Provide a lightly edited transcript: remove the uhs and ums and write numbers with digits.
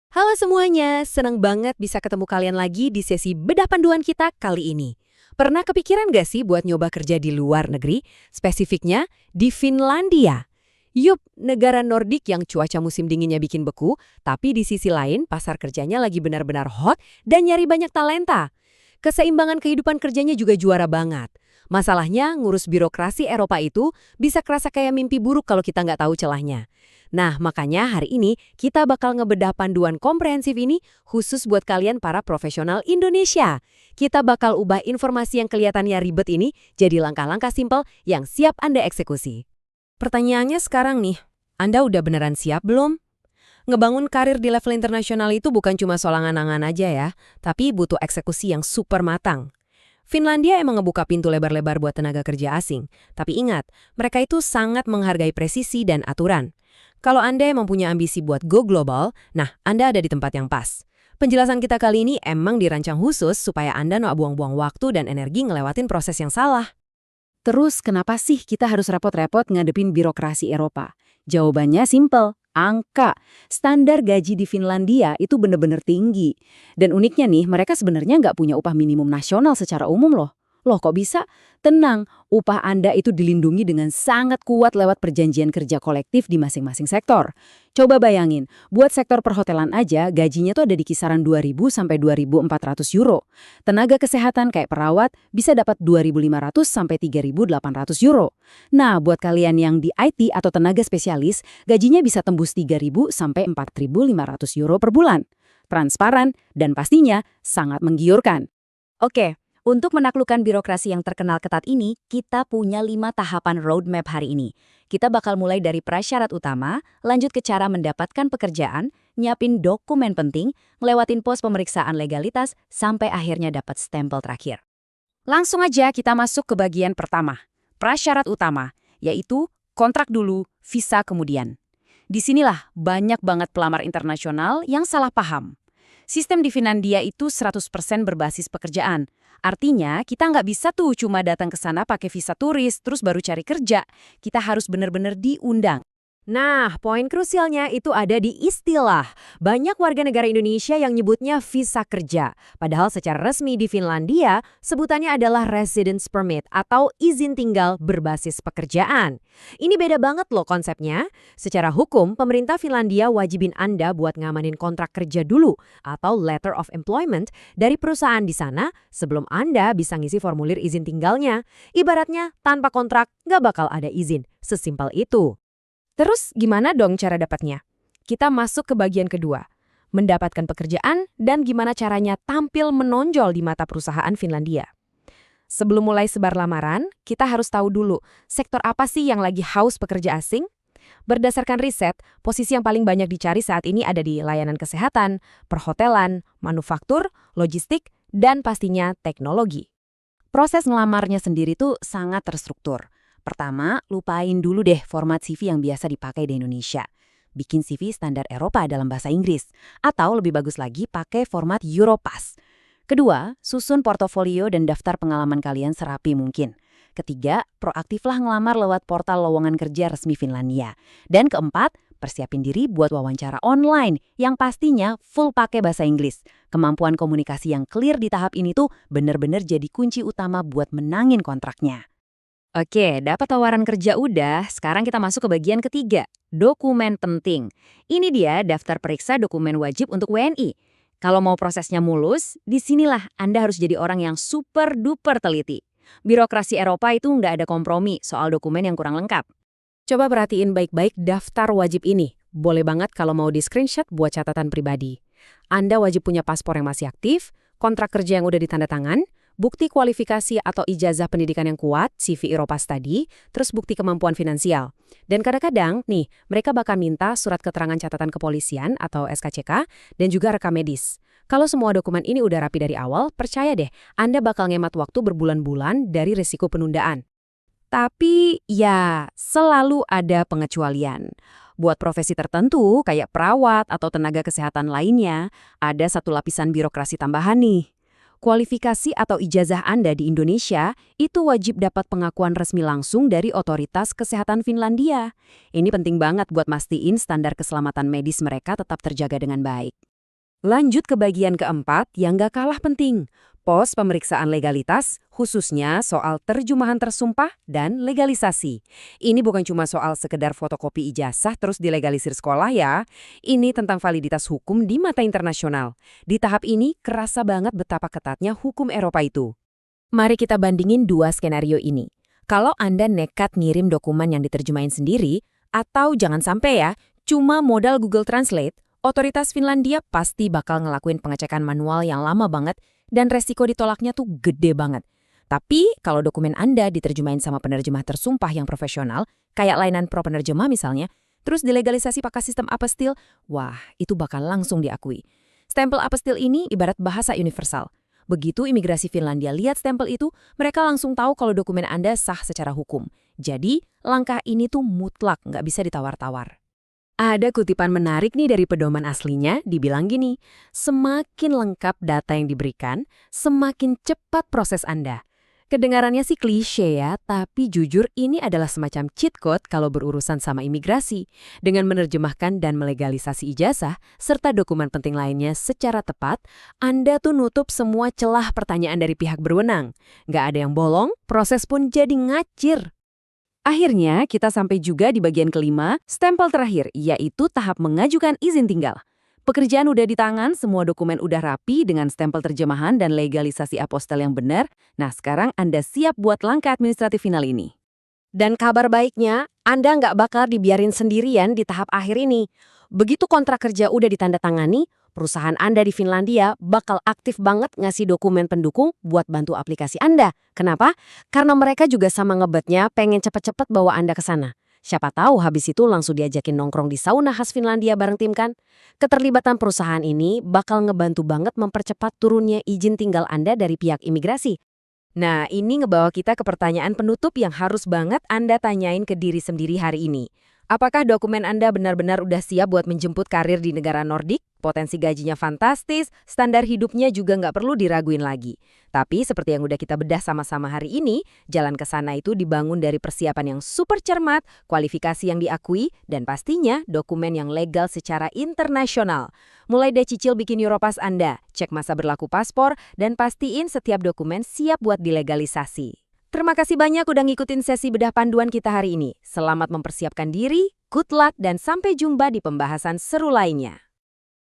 Halo semuanya, senang banget bisa ketemu kalian lagi di sesi bedah panduan kita kali ini. Pernah kepikiran gak sih buat nyoba kerja di luar negeri? Spesifiknya di Finlandia. Yup, negara Nordik yang cuaca musim dinginnya bikin beku, tapi di sisi lain pasar kerjanya lagi benar-benar hot dan nyari banyak talenta. Keseimbangan kehidupan kerjanya juga juara banget. Masalahnya, ngurus birokrasi Eropa itu bisa kerasa kayak mimpi buruk kalau kita nggak tahu celahnya. Nah, makanya hari ini kita bakal ngebedah panduan komprehensif ini khusus buat kalian para profesional Indonesia. Kita bakal ubah informasi yang kelihatannya ribet ini jadi langkah-langkah simpel yang siap Anda eksekusi. Pertanyaannya sekarang nih, Anda udah beneran siap belum? Ngebangun karir di level internasional itu bukan cuma soal angan-angan aja ya, tapi butuh eksekusi yang super matang. Finlandia emang ngebuka pintu lebar-lebar buat tenaga kerja asing, tapi ingat, mereka itu sangat menghargai presisi dan aturan. Kalau Anda emang punya ambisi buat go global, nah Anda ada di tempat yang pas. Penjelasan kita kali ini emang dirancang khusus supaya Anda nggak buang-buang waktu dan energi ngelewatin proses yang salah. Terus kenapa sih kita harus repot-repot ngadepin birokrasi Eropa? Jawabannya simpel, angka. Standar gaji di Finlandia itu bener-bener tinggi. Dan uniknya nih, mereka sebenarnya nggak punya upah minimum nasional secara umum loh. Loh kok bisa? Tenang, upah Anda itu dilindungi dengan sangat kuat lewat perjanjian kerja kolektif di masing-masing sektor. Coba bayangin, buat sektor perhotelan aja gajinya tuh ada di kisaran 2.000 sampai 2.400 euro. Tenaga kesehatan kayak perawat bisa dapat 2.500 sampai 3.800 euro. Nah, buat kalian yang di IT atau tenaga spesialis, gajinya bisa tembus 3.000 sampai 4.500 euro per bulan. Transparan dan pastinya sangat menggiurkan. Oke, untuk menaklukkan birokrasi yang terkenal ketat ini, kita punya 5 tahapan roadmap hari ini. Kita bakal mulai dari prasyarat utama, lanjut ke cara mendapatkan pekerjaan, nyiapin dokumen penting, ngelewatin pos pemeriksaan legalitas, sampai akhirnya dapat stempel terakhir. Langsung aja kita masuk ke bagian pertama, prasyarat utama, yaitu kontrak dulu, visa kemudian. Disinilah banyak banget pelamar internasional yang salah paham. Sistem di Finlandia itu 100% berbasis pekerjaan. Artinya, kita nggak bisa tuh cuma datang ke sana pakai visa turis, terus baru cari kerja. Kita harus benar-benar diundang. Nah, poin krusialnya itu ada di istilah. Banyak warga negara Indonesia yang nyebutnya visa kerja. Padahal secara resmi di Finlandia, sebutannya adalah residence permit atau izin tinggal berbasis pekerjaan. Ini beda banget loh konsepnya. Secara hukum, pemerintah Finlandia wajibin Anda buat ngamanin kontrak kerja dulu atau letter of employment dari perusahaan di sana sebelum Anda bisa ngisi formulir izin tinggalnya. Ibaratnya, tanpa kontrak nggak bakal ada izin. Sesimpel itu. Terus gimana dong cara dapatnya? Kita masuk ke bagian kedua, mendapatkan pekerjaan dan gimana caranya tampil menonjol di mata perusahaan Finlandia. Sebelum mulai sebar lamaran, kita harus tahu dulu sektor apa sih yang lagi haus pekerja asing? Berdasarkan riset, posisi yang paling banyak dicari saat ini ada di layanan kesehatan, perhotelan, manufaktur, logistik, dan pastinya teknologi. Proses ngelamarnya sendiri tuh sangat terstruktur. Pertama, lupain dulu deh format CV yang biasa dipakai di Indonesia. Bikin CV standar Eropa dalam bahasa Inggris. Atau lebih bagus lagi, pakai format Europass. Kedua, susun portofolio dan daftar pengalaman kalian serapi mungkin. Ketiga, proaktiflah ngelamar lewat portal lowongan kerja resmi Finlandia. Dan keempat, persiapin diri buat wawancara online yang pastinya full pakai bahasa Inggris. Kemampuan komunikasi yang clear di tahap ini tuh bener-bener jadi kunci utama buat menangin kontraknya. Oke, dapat tawaran kerja udah, sekarang kita masuk ke bagian ketiga, dokumen penting. Ini dia daftar periksa dokumen wajib untuk WNI. Kalau mau prosesnya mulus, disinilah Anda harus jadi orang yang super duper teliti. Birokrasi Eropa itu nggak ada kompromi soal dokumen yang kurang lengkap. Coba perhatiin baik-baik daftar wajib ini. Boleh banget kalau mau di-screenshot buat catatan pribadi. Anda wajib punya paspor yang masih aktif, kontrak kerja yang udah ditanda tangan, bukti kualifikasi atau ijazah pendidikan yang kuat, CV Europass tadi, terus bukti kemampuan finansial. Dan kadang-kadang, nih, mereka bakal minta surat keterangan catatan kepolisian atau SKCK dan juga rekam medis. Kalau semua dokumen ini udah rapi dari awal, percaya deh, Anda bakal ngemat waktu berbulan-bulan dari risiko penundaan. Tapi, ya, selalu ada pengecualian. Buat profesi tertentu, kayak perawat atau tenaga kesehatan lainnya, ada satu lapisan birokrasi tambahan nih. Kualifikasi atau ijazah Anda di Indonesia itu wajib dapat pengakuan resmi langsung dari otoritas kesehatan Finlandia. Ini penting banget buat mastiin standar keselamatan medis mereka tetap terjaga dengan baik. Lanjut ke bagian keempat yang gak kalah penting, pos pemeriksaan legalitas, khususnya soal terjemahan tersumpah dan legalisasi. Ini bukan cuma soal sekedar fotokopi ijazah terus dilegalisir sekolah ya. Ini tentang validitas hukum di mata internasional. Di tahap ini kerasa banget betapa ketatnya hukum Eropa itu. Mari kita bandingin dua skenario ini. Kalau Anda nekat ngirim dokumen yang diterjemahin sendiri, atau jangan sampai ya, cuma modal Google Translate, otoritas Finlandia pasti bakal ngelakuin pengecekan manual yang lama banget dan resiko ditolaknya tuh gede banget. Tapi kalau dokumen Anda diterjemahin sama penerjemah tersumpah yang profesional, kayak layanan pro penerjemah misalnya, terus dilegalisasi pakai sistem apostille, wah itu bakal langsung diakui. Stempel apostille ini ibarat bahasa universal. Begitu imigrasi Finlandia lihat stempel itu, mereka langsung tahu kalau dokumen Anda sah secara hukum. Jadi, langkah ini tuh mutlak, nggak bisa ditawar-tawar. Ada kutipan menarik nih dari pedoman aslinya, dibilang gini, semakin lengkap data yang diberikan, semakin cepat proses Anda. Kedengarannya sih klise ya, tapi jujur ini adalah semacam cheat code kalau berurusan sama imigrasi. Dengan menerjemahkan dan melegalisasi ijazah, serta dokumen penting lainnya secara tepat, Anda tuh nutup semua celah pertanyaan dari pihak berwenang. Nggak ada yang bolong, proses pun jadi ngacir. Akhirnya, kita sampai juga di bagian kelima, stempel terakhir, yaitu tahap mengajukan izin tinggal. Pekerjaan udah di tangan, semua dokumen udah rapi dengan stempel terjemahan dan legalisasi apostel yang benar. Nah, sekarang Anda siap buat langkah administratif final ini. Dan kabar baiknya, Anda nggak bakal dibiarin sendirian di tahap akhir ini. Begitu kontrak kerja udah ditandatangani, perusahaan Anda di Finlandia bakal aktif banget ngasih dokumen pendukung buat bantu aplikasi Anda. Kenapa? Karena mereka juga sama ngebetnya pengen cepet-cepet bawa Anda ke sana. Siapa tahu habis itu langsung diajakin nongkrong di sauna khas Finlandia bareng tim kan? Keterlibatan perusahaan ini bakal ngebantu banget mempercepat turunnya izin tinggal Anda dari pihak imigrasi. Nah, ini ngebawa kita ke pertanyaan penutup yang harus banget Anda tanyain ke diri sendiri hari ini. Apakah dokumen Anda benar-benar udah siap buat menjemput karir di negara Nordik? Potensi gajinya fantastis, standar hidupnya juga nggak perlu diraguin lagi. Tapi seperti yang udah kita bedah sama-sama hari ini, jalan ke sana itu dibangun dari persiapan yang super cermat, kualifikasi yang diakui, dan pastinya dokumen yang legal secara internasional. Mulai deh cicil bikin Europass Anda, cek masa berlaku paspor, dan pastiin setiap dokumen siap buat dilegalisasi. Terima kasih banyak udah ngikutin sesi bedah panduan kita hari ini. Selamat mempersiapkan diri, good luck, dan sampai jumpa di pembahasan seru lainnya.